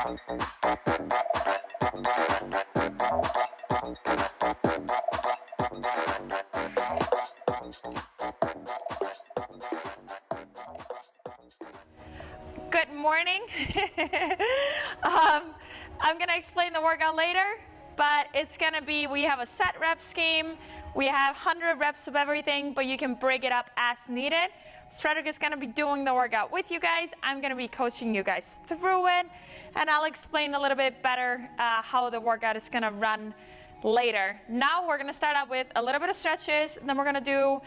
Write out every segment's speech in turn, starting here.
Good morning. I'm going to explain the workout later, but it's going to be, we have a set rep scheme. We have 100 reps of everything, but you can break it up as needed. Frederick is going to be doing the workout with you guys. I'm going to be coaching you guys through it, and I'll explain a little bit better how the workout is going to run later. Now we're going to start out with a little bit of stretches, then we're going to do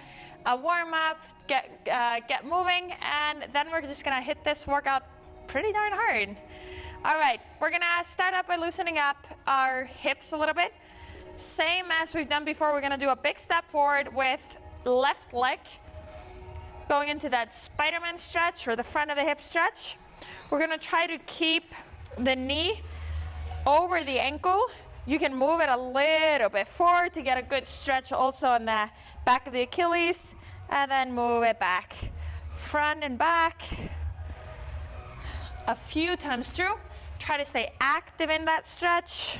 a warm-up, get moving, and then we're just going to hit this workout pretty darn hard. All right, we're going to start up by loosening up our hips a little bit. Same as we've done before, we're going to do a big step forward with left leg going into that Spider-Man stretch or the front of the hip stretch. We're going to try to keep the knee over the ankle. You can move it a little bit forward to get a good stretch also on the back of the Achilles, and then move it back, front and back, a few times through. Try to stay active in that stretch.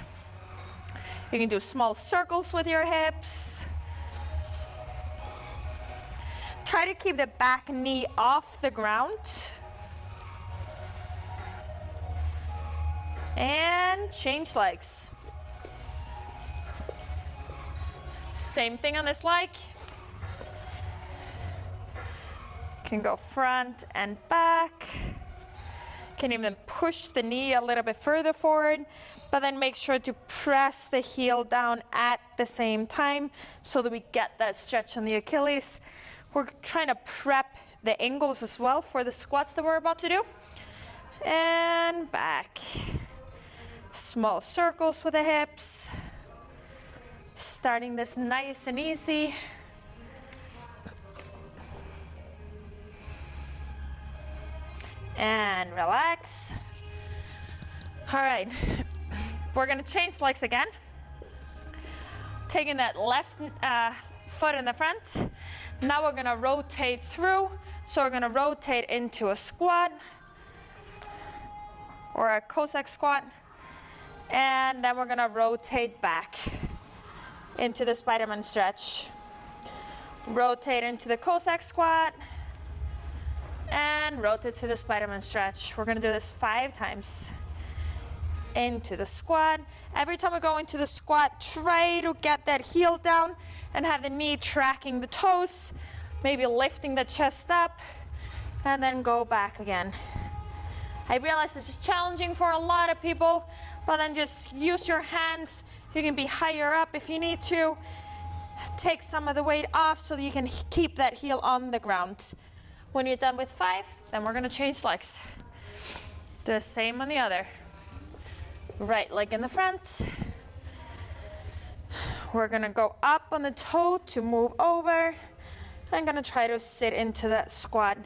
You can do small circles with your hips. Try to keep the back knee off the ground. And change legs. Same thing on this leg. Can go front and back. Can even push the knee a little bit further forward, but then make sure to press the heel down at the same time so that we get that stretch on the Achilles. We're trying to prep the ankles as well for the squats that we're about to do. And back. Small circles with the hips. Starting this nice and easy. And relax. All right, we're gonna change legs again. Taking that left foot in the front. Now we're gonna rotate through. So we're gonna rotate into a squat or a Cossack squat. And then we're gonna rotate back into the Spider-Man stretch. Rotate into the Cossack squat. And rotate to the Spider-Man stretch. We're gonna do this 5 times. Into the squat. Every time we go into the squat, try to get that heel down and have the knee tracking the toes, maybe lifting the chest up, and then go back again. I realize this is challenging for a lot of people, but then just use your hands. You can be higher up if you need to. Take some of the weight off so that you can keep that heel on the ground. When you're done with 5, then we're gonna change legs. Do the same on the other. Right leg in the front. We're gonna go up on the toe to move over. I'm gonna try to sit into that squat.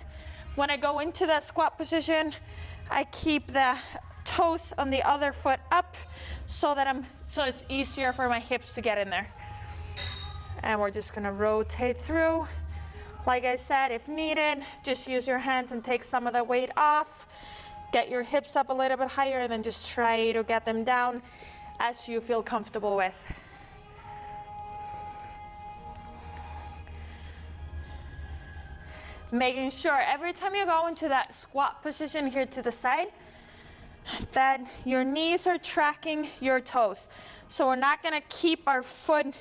When I go into that squat position, I keep the toes on the other foot up so it's easier for my hips to get in there. And we're just gonna rotate through. Like I said, if needed, just use your hands and take some of the weight off. Get your hips up a little bit higher and then just try to get them down as you feel comfortable with. Making sure every time you go into that squat position here to the side, that your knees are tracking your toes. So we're not gonna keep our foot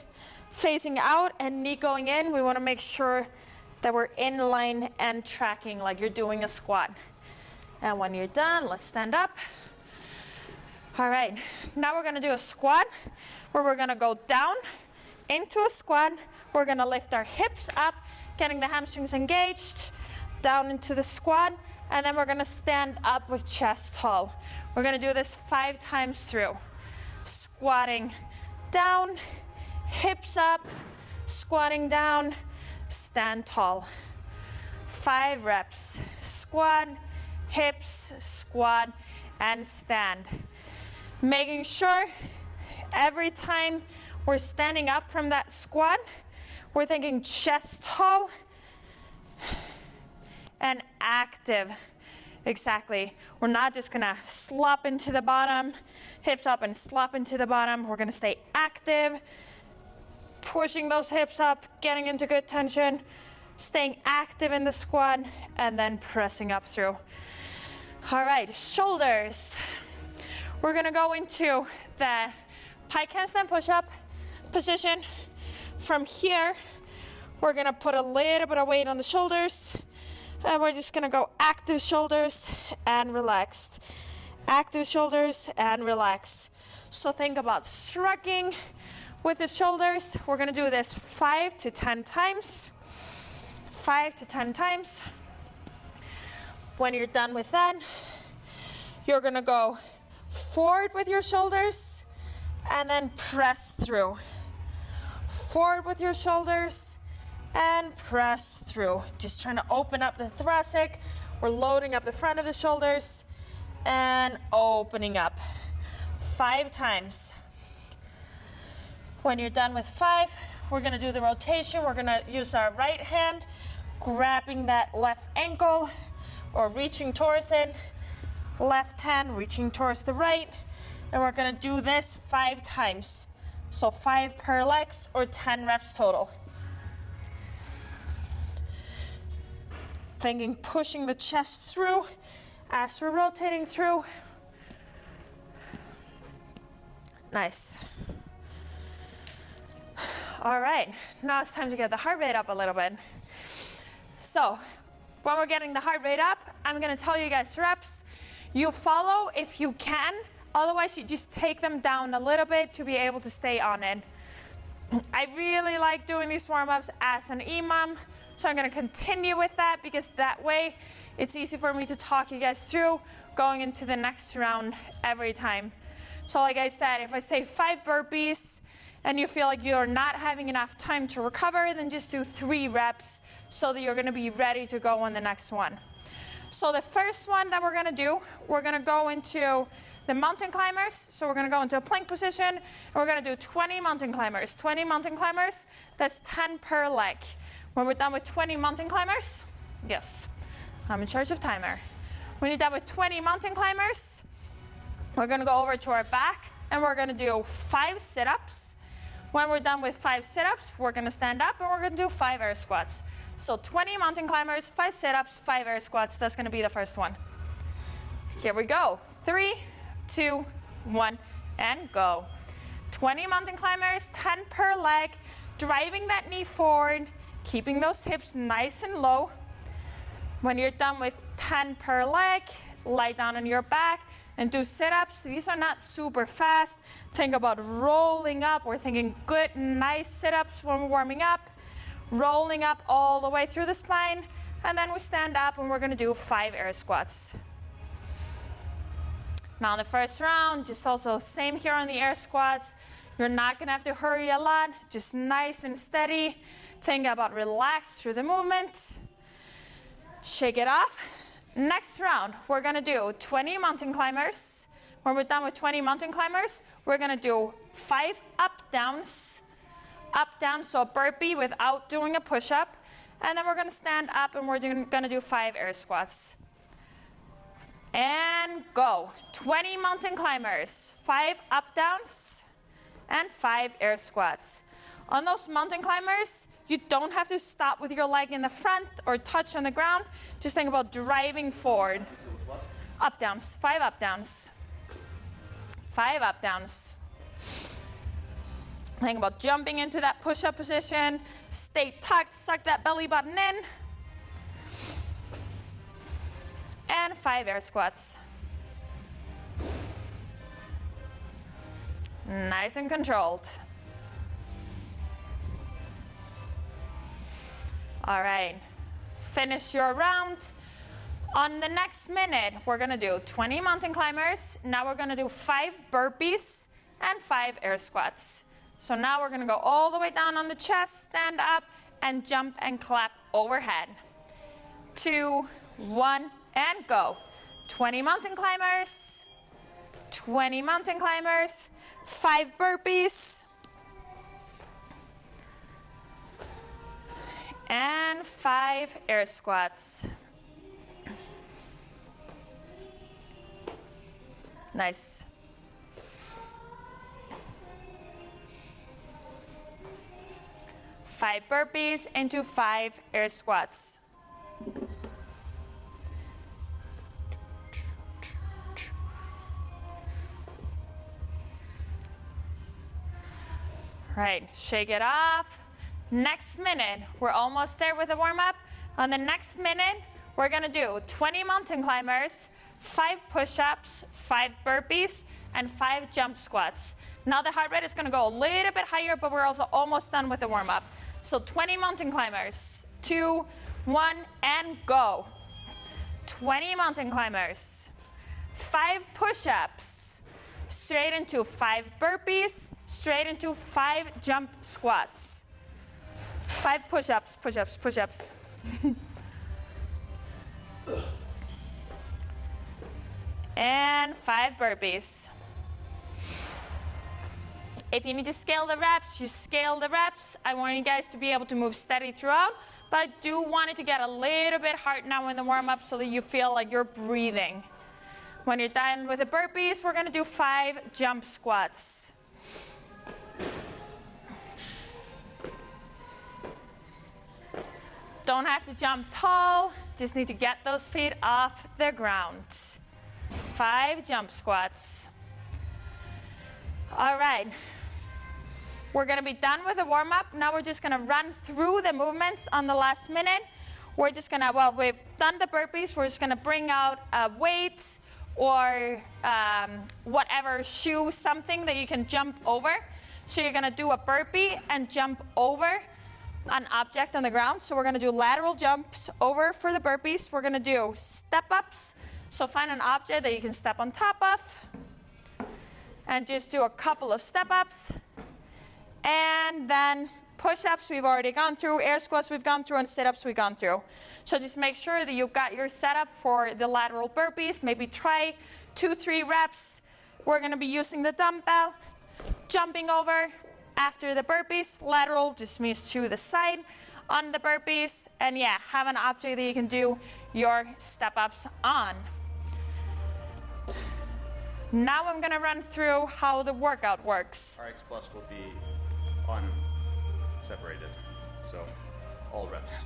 facing out and knee going in. We wanna make sure that we're in line and tracking like you're doing a squat. And when you're done, let's stand up. All right, now we're gonna do a squat where we're gonna go down into a squat. We're gonna lift our hips up, getting the hamstrings engaged, down into the squat, and then we're gonna stand up with chest tall. We're gonna do this 5 times through. Squatting down, hips up, squatting down, stand tall. 5 reps. Squat, hips, squat, and stand. Making sure every time we're standing up from that squat, we're thinking chest tall and active. Exactly. We're not just gonna slop into the bottom, hips up and slop into the bottom. We're gonna stay active, pushing those hips up, getting into good tension, staying active in the squat, and then pressing up through. All right, shoulders. We're gonna go into the pike handstand push-up position. From here, we're gonna put a little bit of weight on the shoulders, and we're just gonna go active shoulders and relaxed. Active shoulders and relax. So think about shrugging with the shoulders. We're gonna do this 5 to 10 times. 5 to 10 times. When you're done with that, you're gonna go forward with your shoulders and then press through. Forward with your shoulders and press through. Just trying to open up the thoracic. We're loading up the front of the shoulders and opening up. 5 times. When you're done with 5, we're gonna do the rotation. We're gonna use our right hand, grabbing that left ankle or reaching towards it. Left hand reaching towards the right. And we're gonna do this 5 times. So 5 per legs or 10 reps total. Thinking pushing the chest through as we're rotating through. Nice. All right, now it's time to get the heart rate up a little bit. So when we're getting the heart rate up, I'm gonna tell you guys reps. You follow if you can, otherwise you just take them down a little bit to be able to stay on it. I really like doing these warm-ups as an Emom, so I'm gonna continue with that because that way it's easy for me to talk you guys through going into the next round every time. So like I said, if I say 5 burpees and you feel like you're not having enough time to recover, then just do 3 reps so that you're gonna be ready to go on the next one. So the first one that we're gonna do, we're gonna go into the mountain climbers. So we're gonna go into a plank position, and we're gonna do 20 mountain climbers. 20 mountain climbers, that's 10 per leg. When we're done with 20 mountain climbers, yes, I'm in charge of timer. When you're done with 20 mountain climbers, we're gonna go over to our back, and we're gonna do 5 sit-ups. When we're done with 5 sit-ups, we're gonna stand up, and we're gonna do 5 air squats. So 20 mountain climbers, 5 sit-ups, 5 air squats. That's gonna be the first one. Here we go. 3, 2, 1, and go. 20 mountain climbers, 10 per leg, driving that knee forward, keeping those hips nice and low. When you're done with 10 per leg, lie down on your back and do sit-ups. These are not super fast. Think about rolling up. We're thinking good, nice sit-ups when we're warming up. Rolling up all the way through the spine, and then we stand up and we're gonna do 5 air squats. Now in the first round, just also same here on the air squats. You're not gonna have to hurry a lot, just nice and steady. Think about relax through the movement. Shake it off. Next round, we're gonna do 20 mountain climbers. When we're done with 20 mountain climbers, we're gonna do 5 up downs. Up, down, so burpee without doing a push-up. And then we're gonna stand up and we're gonna do 5 air squats. And go. 20 mountain climbers, 5 up downs, and 5 air squats. On those mountain climbers, you don't have to stop with your leg in the front or touch on the ground. Just think about driving forward. Up downs, 5 up downs. 5 up downs. Think about jumping into that push-up position. Stay tucked, suck that belly button in. And 5 air squats. Nice and controlled. All right, finish your round. On the next minute, we're gonna do 20 mountain climbers. Now we're gonna do 5 burpees and 5 air squats. So now we're gonna go all the way down on the chest, stand up, and jump and clap overhead. 2, 1, and go. 20 mountain climbers, 20 mountain climbers, 5 burpees, and 5 air squats. Nice. Five burpees into 5 air squats. Right, shake it off. Next minute, we're almost there with the warm-up. On the next minute, we're gonna do 20 mountain climbers, 5 push-ups, 5 burpees, and 5 jump squats. Now the heart rate is gonna go a little bit higher, but we're also almost done with the warm-up. So 20 mountain climbers, 2, 1, and go. 20 mountain climbers, 5 push-ups, straight into 5 burpees, straight into 5 jump squats. 5 push-ups, push-ups, push-ups. And 5 burpees. If you need to scale the reps, you scale the reps. I want you guys to be able to move steady throughout, but I do want it to get a little bit hard now in the warm-up so that you feel like you're breathing. When you're done with the burpees, we're gonna do 5 jump squats. Don't have to jump tall, just need to get those feet off the ground. 5 jump squats. All right, we're gonna be done with the warm-up. Now we're just gonna run through the movements on the last minute. We're just gonna, well, we've done the burpees, we're just gonna bring out weights or whatever shoe, something that you can jump over. So you're gonna do a burpee and jump over an object on the ground. So we're gonna do lateral jumps over for the burpees. We're gonna do step ups. So find an object that you can step on top of and just do a couple of step ups. And then push-ups we've already gone through, air squats we've gone through, and sit-ups we've gone through. So just make sure that you've got your setup for the lateral burpees. Maybe try 2-3 reps. We're gonna be using the dumbbell, jumping over after the burpees. Lateral just means to the side on the burpees. And yeah, have an object that you can do your step-ups on. Now I'm gonna run through how the workout works. RX Plus will be separated, so all reps.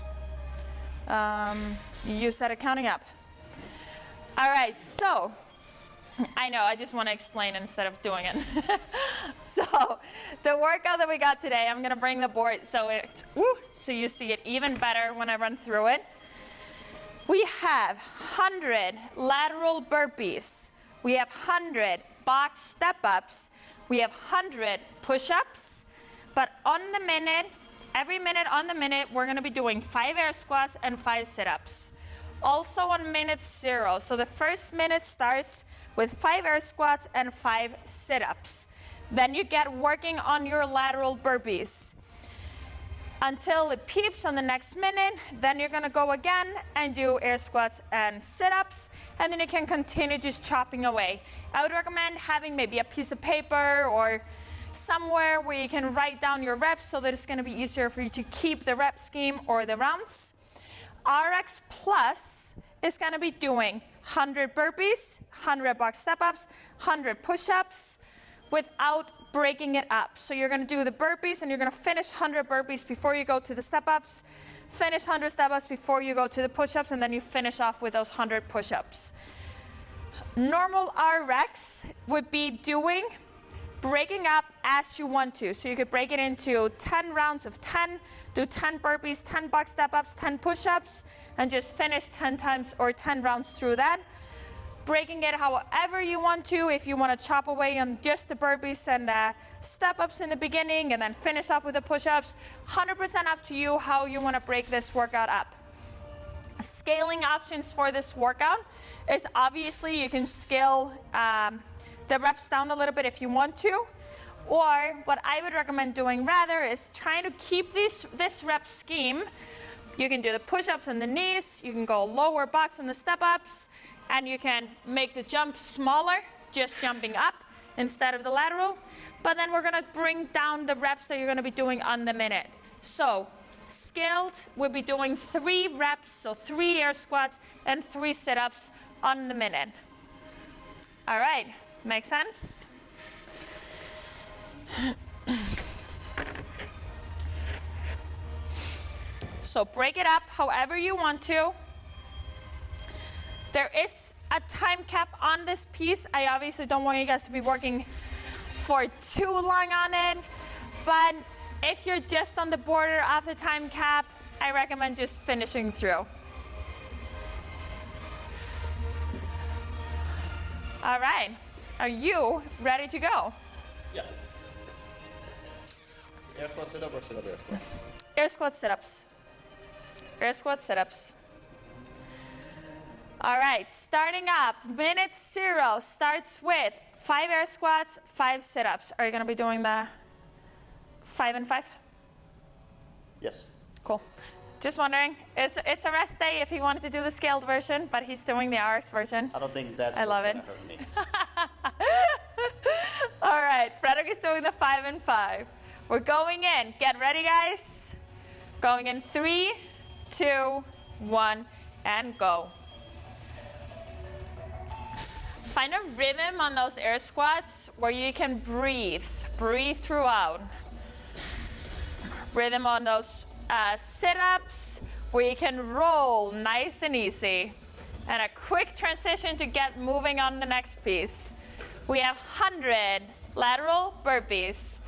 You said it counting up. All right, so I know, I just want to explain instead of doing it. So the workout that we got today, I'm gonna bring the board so you see it even better when I run through it. We have 100 lateral burpees. We have 100 box step-ups. We have 100 push-ups. But on the minute, every minute on the minute, we're gonna be doing 5 air squats and 5 sit-ups. Also on minute 0. So the first minute starts with 5 air squats and 5 sit-ups. Then you get working on your lateral burpees until it peeps on the next minute. Then you're gonna go again and do air squats and sit-ups, and then you can continue just chopping away. I would recommend having maybe a piece of paper or somewhere where you can write down your reps so that it's gonna be easier for you to keep the rep scheme or the rounds. RX Plus is gonna be doing 100 burpees, 100 box step-ups, 100 push-ups without breaking it up. So you're gonna do the burpees and you're gonna finish 100 burpees before you go to the step-ups, finish 100 step-ups before you go to the push-ups, and then you finish off with those 100 push-ups. Normal RX would be doing breaking up as you want to. So you could break it into 10 rounds of 10, do 10 burpees, 10 box step-ups, 10 push-ups, and just finish 10 times or 10 rounds through that. Breaking it however you want to. If you want to chop away on just the burpees and the step-ups in the beginning and then finish up with the push-ups, 100% up to you how you want to break this workout up. Scaling options for this workout is obviously you can scale the reps down a little bit if you want to, or what I would recommend doing rather is trying to keep this rep scheme. You can do the push-ups and the knees, you can go lower box on the step-ups, and you can make the jump smaller, just jumping up instead of the lateral. But then we're gonna bring down the reps that you're gonna be doing on the minute. So scaled, we'll be doing 3 reps, so 3 air squats and 3 sit-ups on the minute. All right, Make sense? So break it up however you want to. There is a time cap on this piece. I obviously don't want you guys to be working for too long on it, but if you're just on the border of the time cap, I recommend just finishing through. All right, are you ready to go? Yeah. Air squat sit up or sit up air squat? Air squat sit-ups. Air squat sit-ups. All right, starting up, minute 0 starts with 5 air squats, 5 sit-ups. Are you gonna be doing the 5 and 5? Yes. Cool. Just wondering, it's a rest day if he wanted to do the scaled version, but he's doing the RX version. I don't think that's I love what's it. gonna hurt me. All right, Frederick is doing the 5 and 5. We're going in. Get ready, guys. Going in 3, 2, 1, and go. Find a rhythm on those air squats where you can breathe throughout. Rhythm on those sit-ups where you can roll nice and easy. And a quick transition to get moving on the next piece. We have 100 lateral burpees.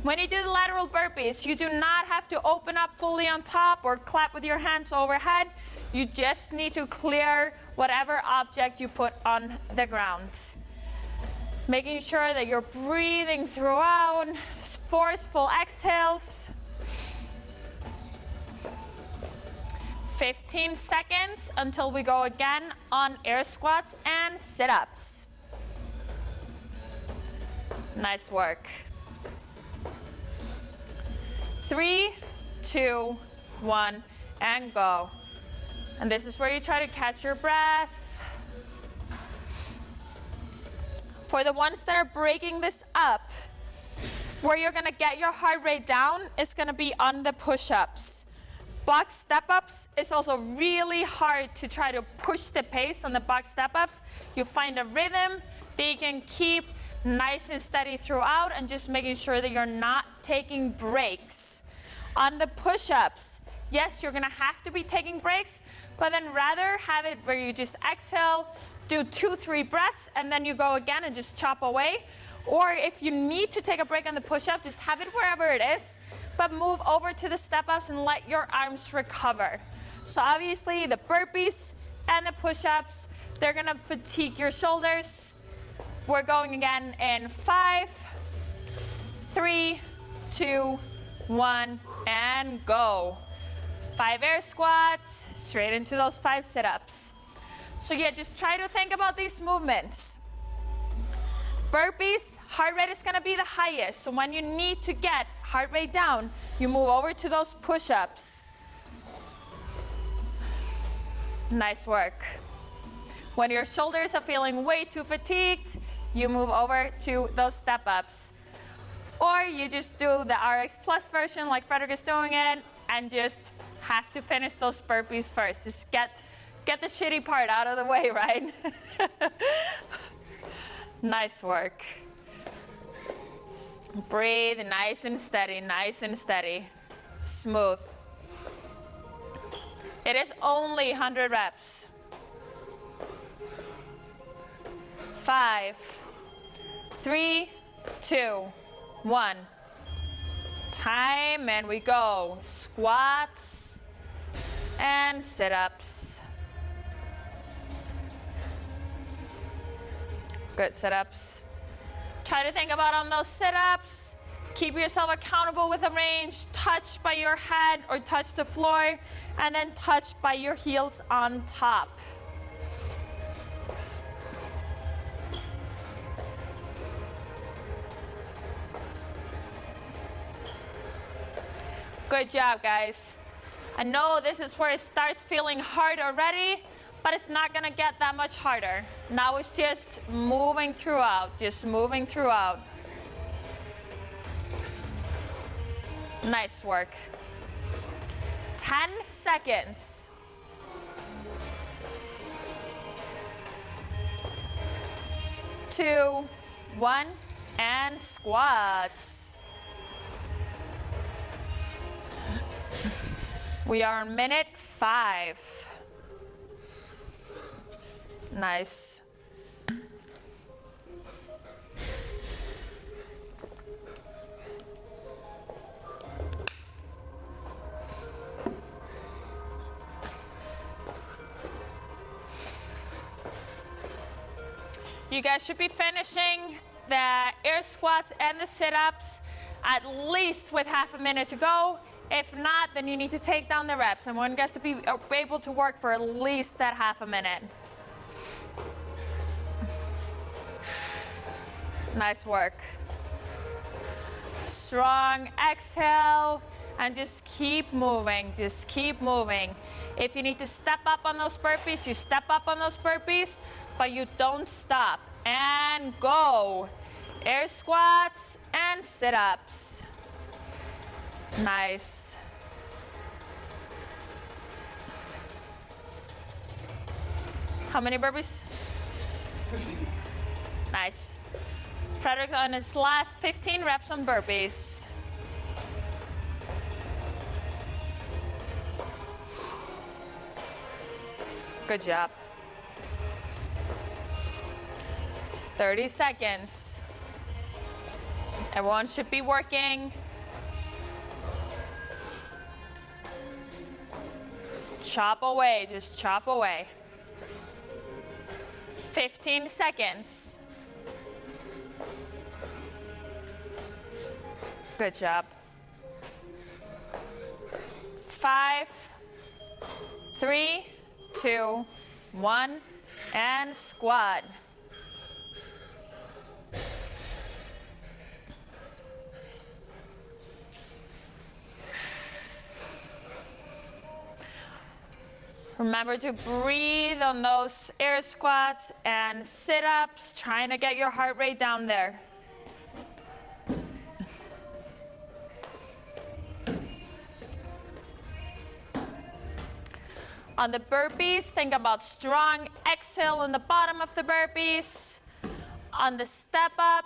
When you do the lateral burpees, you do not have to open up fully on top or clap with your hands overhead. You just need to clear whatever object you put on the ground. Making sure that you're breathing throughout, forceful exhales. 15 seconds until we go again on air squats and sit-ups. Nice work. 3, 2, 1, and go. And this is where you try to catch your breath. For the ones that are breaking this up, where you're gonna get your heart rate down is gonna be on the push-ups. Box step-ups is also really hard to try to push the pace on the box step-ups. You find a rhythm that you can keep nice and steady throughout and just making sure that you're not taking breaks. On the push-ups, yes, you're gonna have to be taking breaks, but then rather have it where you just exhale, do 2-3 breaths, and then you go again and just chop away. Or if you need to take a break on the push-up, just have it wherever it is, but move over to the step-ups and let your arms recover. So obviously the burpees and the push-ups, they're gonna fatigue your shoulders. We're going again in 5, 3, 2, 1, and go. 5 air squats, straight into those 5 sit-ups. So yeah, just try to think about these movements. Burpees, heart rate is gonna be the highest. So when you need to get heart rate down, you move over to those push-ups. Nice work. When your shoulders are feeling way too fatigued, you move over to those step-ups. Or you just do the RX Plus version like Frederick is doing it and just have to finish those burpees first. Just get the shitty part out of the way, right? Nice work. Breathe nice and steady, nice and steady. Smooth. It is only 100 reps. 5, 3, 2, 1. Time, and we go. Squats and sit-ups. Good sit-ups. Try to think about on those sit-ups. Keep yourself accountable with a range. Touch by your head or touch the floor, and then touch by your heels on top. Good job, guys. I know this is where it starts feeling hard already, but it's not gonna get that much harder. Now it's just moving throughout, just moving throughout. Nice work. 10 seconds. 2, 1, and squats. We are on minute 5. Nice. You guys should be finishing the air squats and the sit-ups at least with half a minute to go. If not, then you need to take down the reps. I want you guys to be able to work for at least that half a minute. Nice work. Strong exhale, and just keep moving, just keep moving. If you need to step up on those burpees, you step up on those burpees, but you don't stop. And go. Air squats and sit-ups. Nice. How many burpees? 50. Nice. Frederick on his last 15 reps on burpees. Good job. 30 seconds. Everyone should be working. Chop away, just chop away. 15 seconds. Good job. 5, 3, 2, 1, and squat. Remember to breathe on those air squats and sit-ups, trying to get your heart rate down there. On the burpees, think about strong exhale on the bottom of the burpees. On the step up,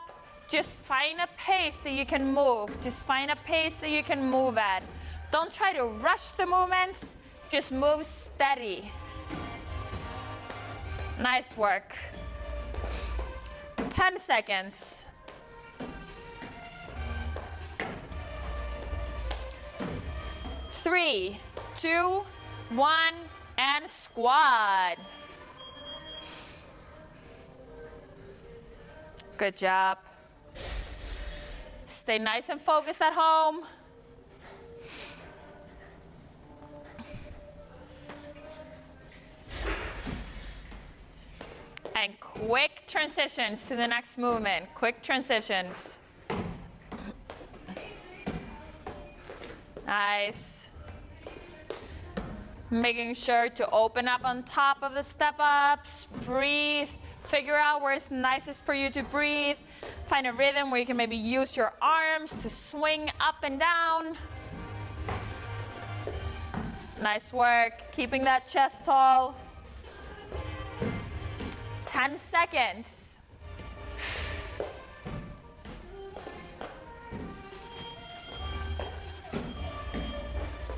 just find a pace that you can move. Just find a pace that you can move at. Don't try to rush the movements. Just move steady. Nice work. 10 seconds. 3, 2, 1, and squat. Good job. Stay nice and focused at home. And quick transitions to the next movement. Quick transitions. Nice. Making sure to open up on top of the step-ups. Breathe. Figure out where it's nicest for you to breathe. Find a rhythm where you can maybe use your arms to swing up and down. Nice work. Keeping that chest tall. 10 seconds.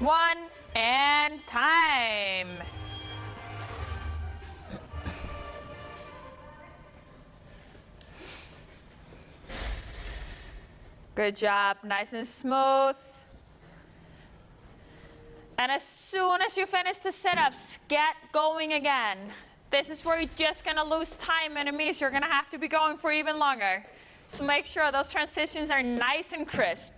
1, and time. Good job, nice and smooth. And as soon as you finish the sit-ups, get going again. This is where you're just gonna lose time, and it means you're gonna have to be going for even longer. So make sure those transitions are nice and crisp.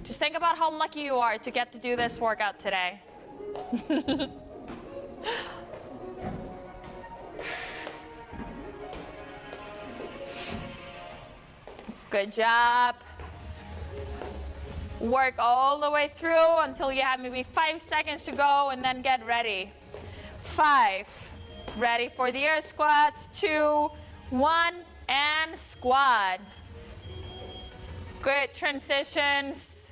Just think about how lucky you are to get to do this workout today. Good job. Work all the way through until you have maybe 5 seconds to go, and then get ready. 5, ready for the air squats. 2, 1, and squat. Good transitions.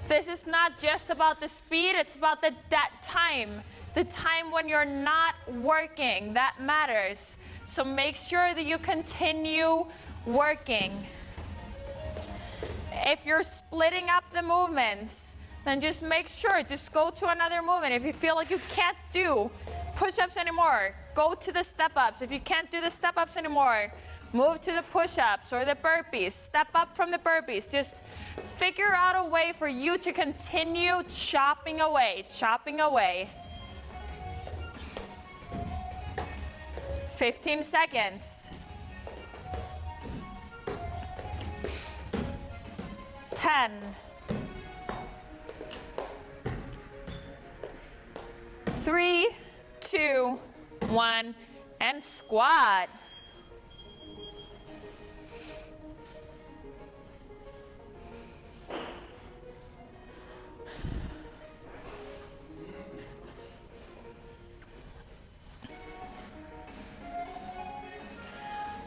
This is not just about the speed, it's about that time. the time when you're not working. That matters. So make sure that you continue working. If you're splitting up the movements, then just make sure, just go to another movement. If you feel like you can't do push-ups anymore, go to the step-ups. If you can't do the step-ups anymore, move to the push-ups or the burpees. Step up from the burpees. Just figure out a way for you to continue chopping away, chopping away. 15 seconds. 10. 3, 2, 1, and squat.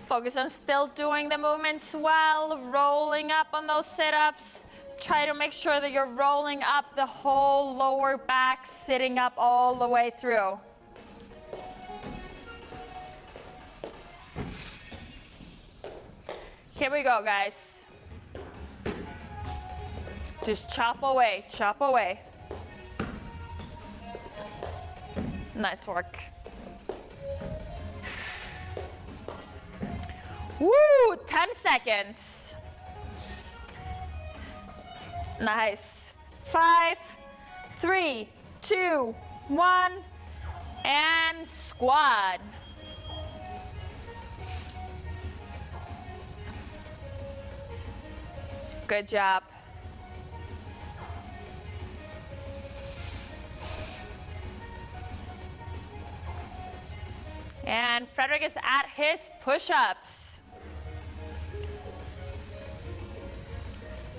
Focus on still doing the movements well, rolling up on those sit-ups. Try to make sure that you're rolling up the whole lower back, sitting up all the way through. Here we go, guys. Just chop away, chop away. Nice work. Woo, 10 seconds. Nice. 5, 3, 2, 1, and squat. Good job. And Frederick is at his push-ups.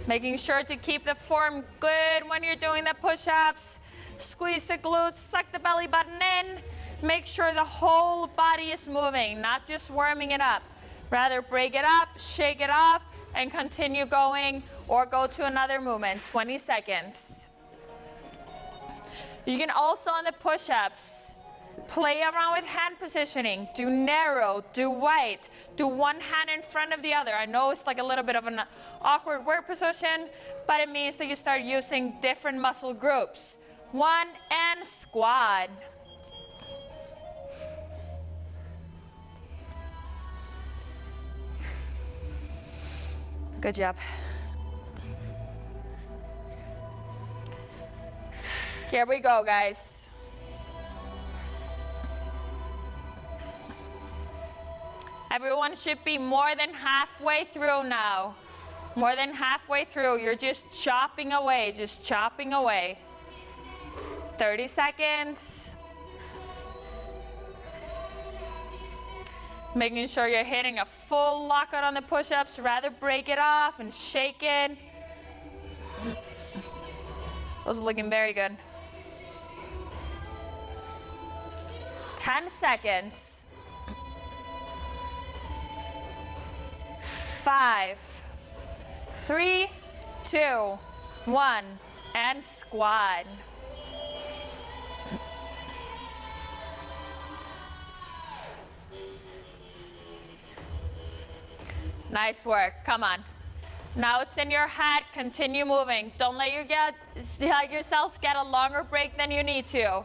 Making sure to keep the form good when you're doing the push-ups. Squeeze the glutes, suck the belly button in. Make sure the whole body is moving, not just warming it up. Rather break it up, shake it off, and continue going, or go to another movement, 20 seconds. You can also on the push-ups, play around with hand positioning. Do narrow, do wide, do one hand in front of the other. I know it's like a little bit of an awkward work position, but it means that you start using different muscle groups. 1 and squat. Good job. Here we go, guys. Everyone should be more than halfway through now. More than halfway through. You're just chopping away, just chopping away. 30 seconds. Making sure you're hitting a full lockout on the push-ups. Rather break it off and shake it. Those are looking very good. 10 seconds. 5, 3, 2, 1, and squat. Nice work. Come on. Now it's in your head. Continue moving. Don't let yourselves get a longer break than you need to.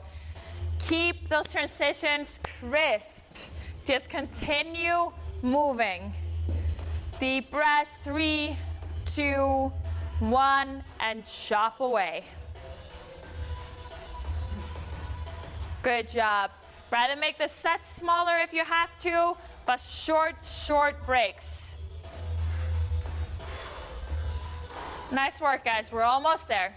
Keep those transitions crisp. Just continue moving. Deep breath, 3, 2, 1, and chop away. Good job. Rather make the sets smaller if you have to, but short breaks. Nice work, guys. We're almost there.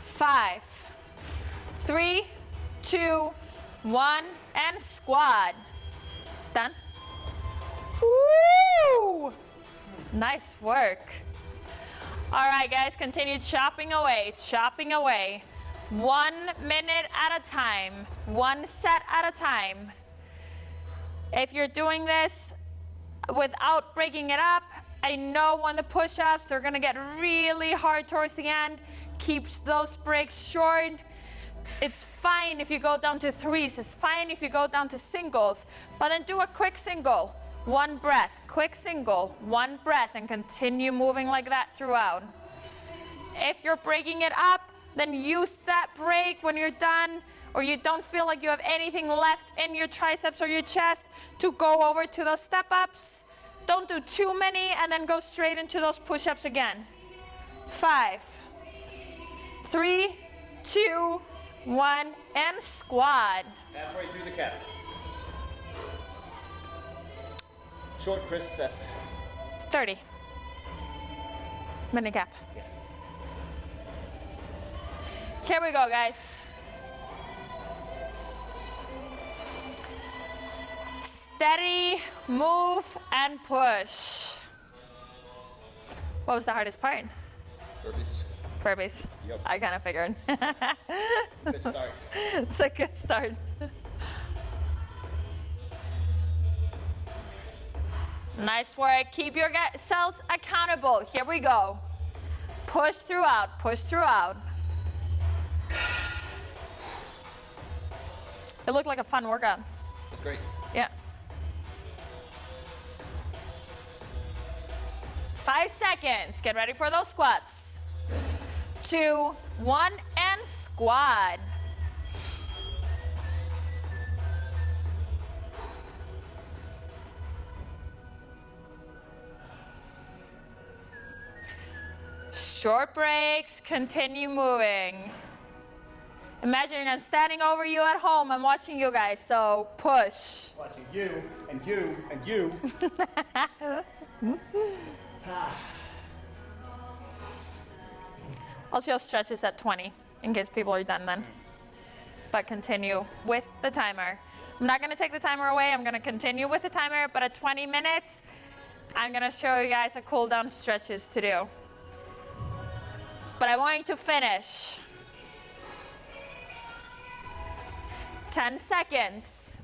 Five, 3, 2, 1, and squat. Done? Woo! Nice work. All right, guys, continue chopping away, chopping away. 1 minute at a time, 1 set at a time. If you're doing this without breaking it up, I know on the push-ups, they're gonna get really hard towards the end. Keep those breaks short. It's fine if you go down to threes. It's fine if you go down to singles. But then do a quick single. One breath. Quick single. One breath. And continue moving like that throughout. If you're breaking it up, then use that break when you're done, or you don't feel like you have anything left in your triceps or your chest, to go over to those step-ups. Don't do too many and then go straight into those push-ups again. 5, 3, 2, 1, and squat. Halfway through the cap. Short, crisp chest. 30. Mini cap. Yeah. Here we go, guys. Steady, move, and push. What was the hardest part? Burpees. Burpees. Yep. I kind of figured. Good start. It's a good start. Nice work. Keep yourselves accountable. Here we go. Push throughout. Push throughout. It looked like a fun workout. That's great. Yeah. 5 seconds. Get ready for those squats. 2, 1, and squat. Short breaks, continue moving. Imagine I'm standing over you at home. I'm watching you guys, so push. Watching you, and you, and you. I'll show stretches at 20 in case people are done then. But continue with the timer. I'm not going to take the timer away. I'm going to continue with the timer, but at 20 minutes, I'm going to show you guys a cool down stretches to do. But I want you to finish. 10 seconds.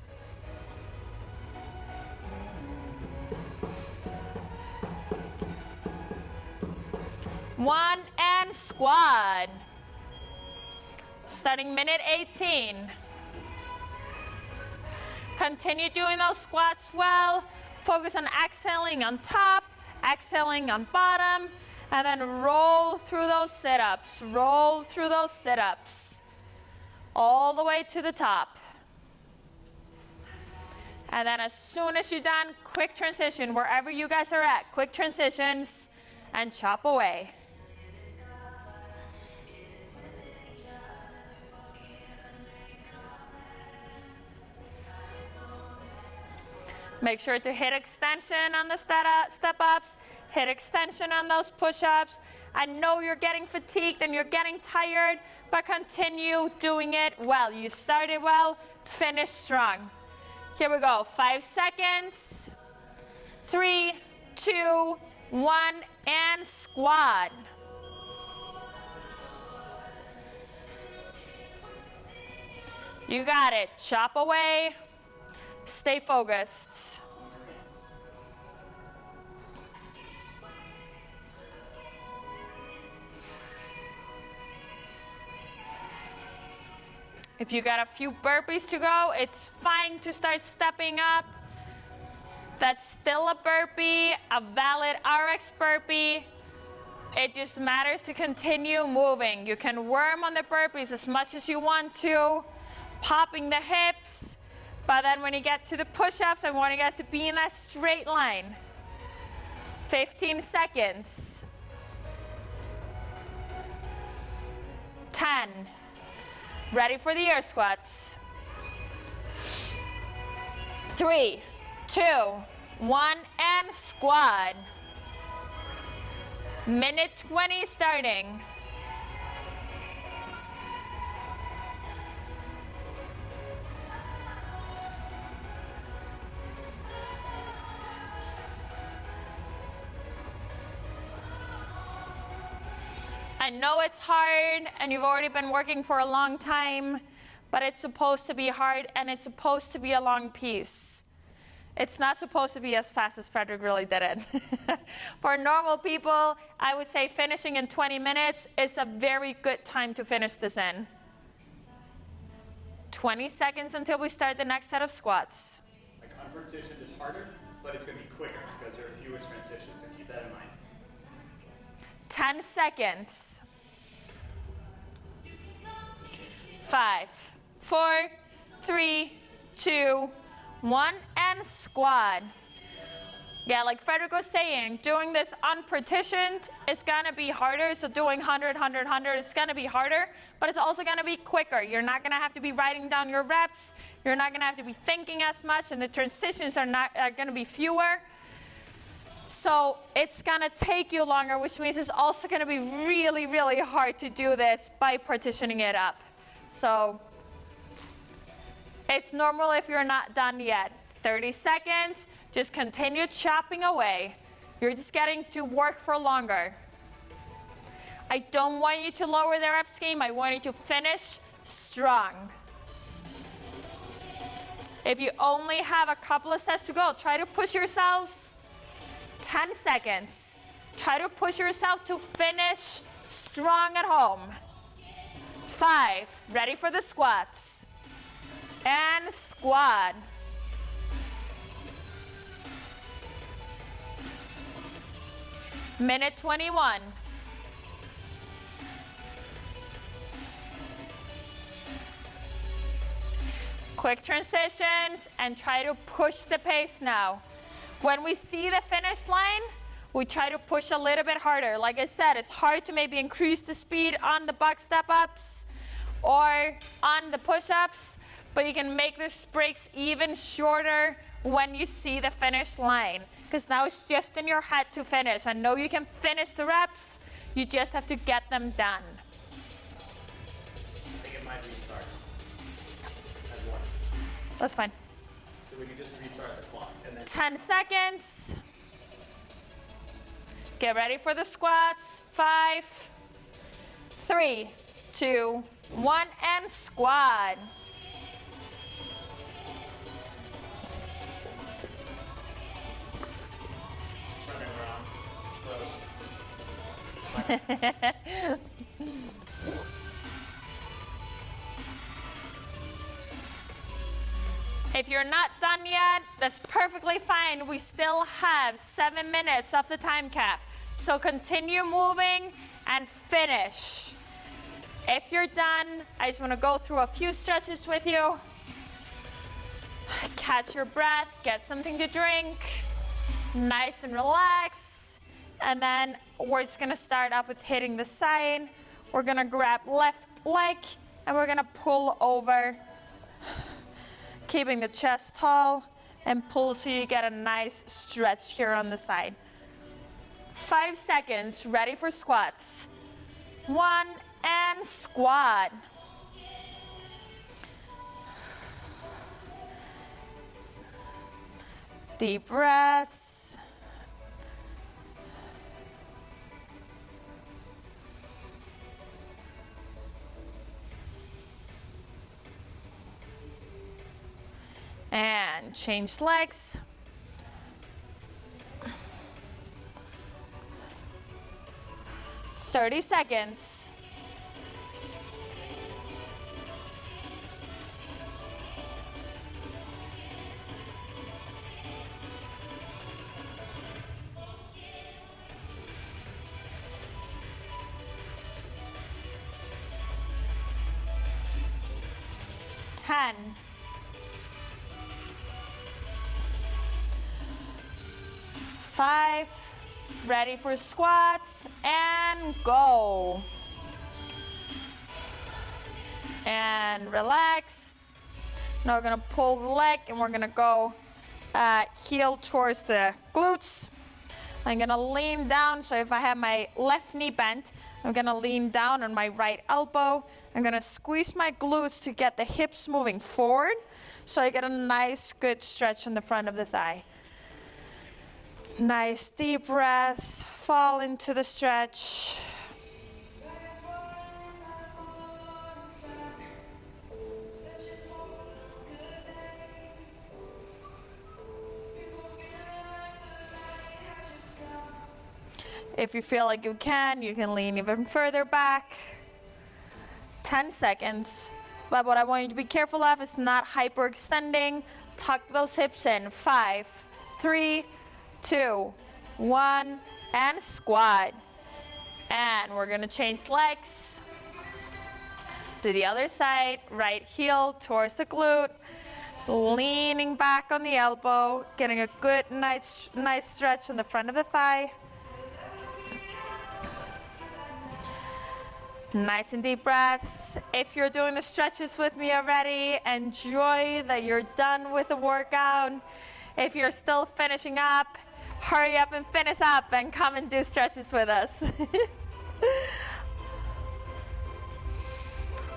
One and squat. Starting minute 18. Continue doing those squats well. Focus on exhaling on top, exhaling on bottom, and then roll through those sit-ups. Roll through those sit-ups. All the way to the top. And then as soon as you're done, quick transition, wherever you guys are at, quick transitions, and chop away. Make sure to hit extension on the step-ups, hit extension on those push-ups. I know you're getting fatigued and you're getting tired, but continue doing it well. You started well, finish strong. Here we go, 5 seconds. 3, 2, 1, and squat. You got it, chop away. Stay focused. If you got a few burpees to go, it's fine to start stepping up. That's still a burpee, a valid RX burpee. It just matters to continue moving. You can worm on the burpees as much as you want to, popping the hips. But then when you get to the push-ups, I want you guys to be in that straight line. 15 seconds. 10. Ready for the air squats. 3, 2, 1, and squat. Minute 20 starting. I know it's hard and you've already been working for a long time, but it's supposed to be hard and it's supposed to be a long piece. It's not supposed to be as fast as Frederick really did it. For normal people, I would say finishing in 20 minutes is a very good time to finish this in. 20 seconds until we start the next set of squats. Like unpartitioned is harder, but it's going to be quicker because there are fewer transitions, and keep that in mind. 10 seconds. 5, 4, 3, 2, 1, and squat. Yeah, like Frederick was saying, doing this unpartitioned is gonna be harder. So doing 100, 100, 100, it's gonna be harder, but it's also gonna be quicker. You're not gonna have to be writing down your reps. You're not gonna have to be thinking as much, and the transitions are gonna be fewer. So it's gonna take you longer, which means it's also gonna be really, really hard to do this by partitioning it up. So it's normal if you're not done yet. 30 seconds, just continue chopping away. You're just getting to work for longer. I don't want you to lower the rep scheme. I want you to finish strong. If you only have a couple of sets to go, try to push yourselves. 10 seconds. Try to push yourself to finish strong at home. 5, ready for the squats. And squat. Minute 21. Quick transitions and try to push the pace now. When we see the finish line, we try to push a little bit harder. Like I said, it's hard to maybe increase the speed on the box step ups or on the push-ups, but you can make the breaks even shorter when you see the finish line, because now it's just in your head to finish. I know you can finish the reps, you just have to get them done. I think it might restart as one. That's fine. So we can just restart the clock. And then 10 seconds. Get ready for the squats. 5, 3, 2, 1, and squat. running around. If you're not done yet, that's perfectly fine. We still have 7 minutes of the time cap. So continue moving and finish. If you're done, I just want to go through a few stretches with you. Catch your breath, get something to drink, nice and relax. And then we're just going to start up with hitting the side. We're going to grab left leg and we're going to pull over, keeping the chest tall, and pull so you get a nice stretch here on the side. 5 seconds, ready for squats. 1, and squat. Deep breaths. And change legs. "30 seconds. "10. 5, ready for squats, and go. And relax. Now we're gonna pull the leg and we're gonna go heel towards the glutes. I'm gonna lean down, so if I have my left knee bent, I'm gonna lean down on my right elbow. I'm gonna squeeze my glutes to get the hips moving forward, so I get a nice, good stretch on the front of the thigh. Nice deep breaths, fall into the stretch. If you feel like you can lean even further back. 10 seconds. But what I want you to be careful of is not hyperextending. Tuck those hips in. 5, 3, 2, 1, and squat. And we're gonna change legs to the other side. Right heel towards the glute. Leaning back on the elbow. Getting a good, nice stretch on the front of the thigh. Nice and deep breaths. If you're doing the stretches with me already, enjoy that you're done with the workout. If you're still finishing up, hurry up and finish up and come and do stretches with us.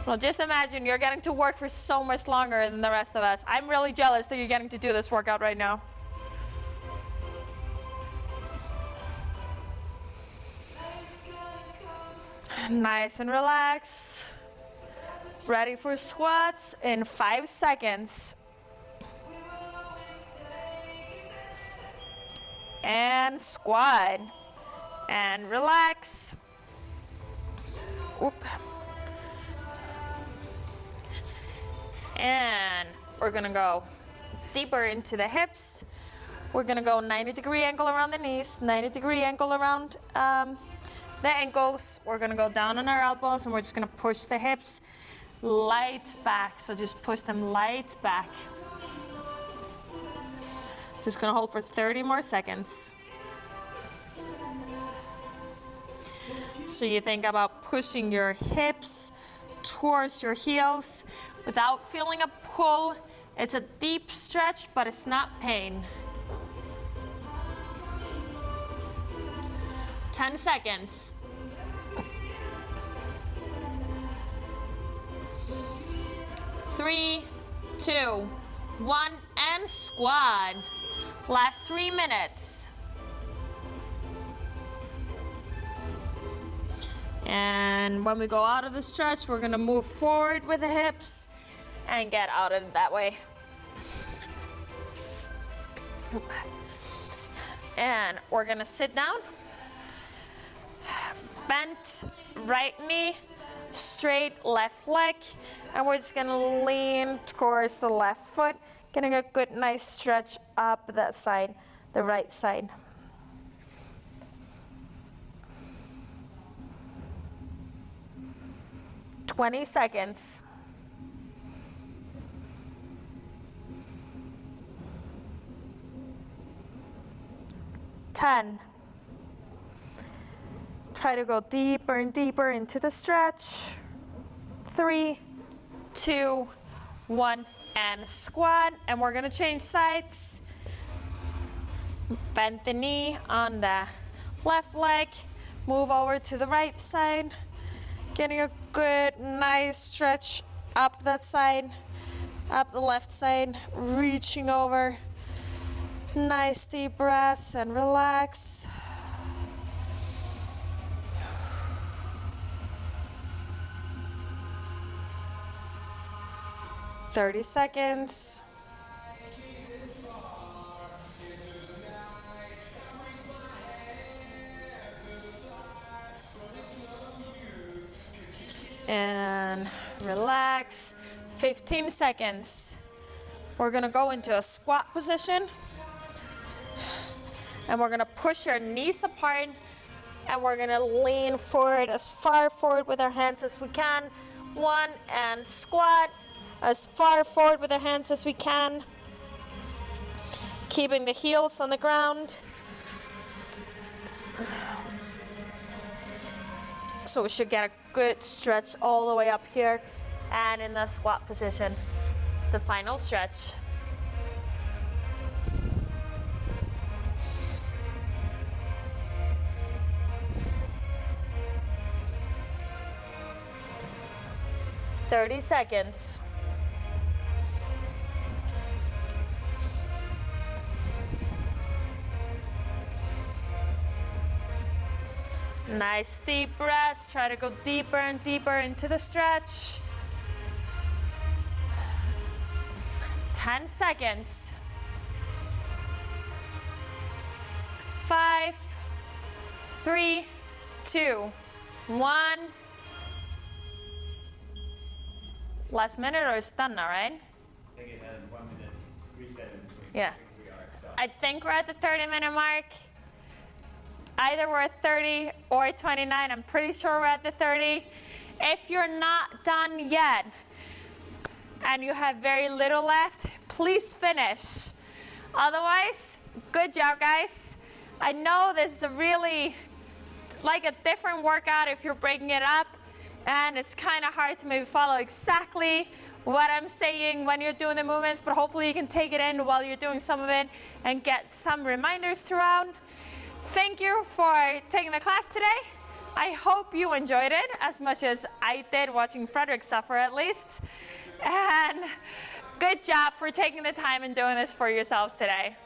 Well, just imagine you're getting to work for so much longer than the rest of us. I'm really jealous that you're getting to do this workout right now. Nice and relaxed. Ready for squats in 5 seconds. And squat. And relax. Oop. And we're gonna go deeper into the hips. We're gonna go 90-degree angle around the knees, 90-degree angle around the ankles. We're gonna go down on our elbows and we're just gonna push the hips light back. So just push them light back. Just gonna hold for 30 more seconds. So you think about pushing your hips towards your heels without feeling a pull. It's a deep stretch, but it's not pain. 10 seconds. 3, 2, 1, and squat. Last 3 minutes. And when we go out of the stretch, we're gonna move forward with the hips and get out of it that way. And we're gonna sit down. Bent right knee, straight left leg, and we're just gonna lean towards the left foot, getting a good nice stretch up that side, the right side. "20 seconds. 10. Try to go deeper and deeper into the stretch. 3, 2, 1, and squat. And we're gonna change sides. Bend the knee on the left leg. Move over to the right side. Getting a good, nice stretch up that side, up the left side, reaching over. Nice deep breaths and relax. "30 seconds. And relax. 15 seconds. We're gonna go into a squat position. And we're gonna push our knees apart. And we're gonna lean forward, as far forward with our hands as we can. 1, and squat. As far forward with our hands as we can. Keeping the heels on the ground. So we should get a good stretch all the way up here and in the squat position. It's the final stretch. "30 seconds. Nice deep breaths. Try to go deeper and deeper into the stretch. 10 seconds. 5, 3, 2, 1. Last minute or it's done now, right? I think it had 1 minute reset in between. Yeah. I think we are done. I think we're at the 30-minute mark. Either we're at 30 or 29. I'm pretty sure we're at the 30. If you're not done yet and you have very little left, please finish. Otherwise, good job, guys. I know this is a really like a different workout if you're breaking it up, and it's kind of hard to maybe follow exactly what I'm saying when you're doing the movements, but hopefully you can take it in while you're doing some of it and get some reminders throughout. Thank you for taking the class today. I hope you enjoyed it as much as I did watching Frederick suffer at least. And good job for taking the time and doing this for yourselves today.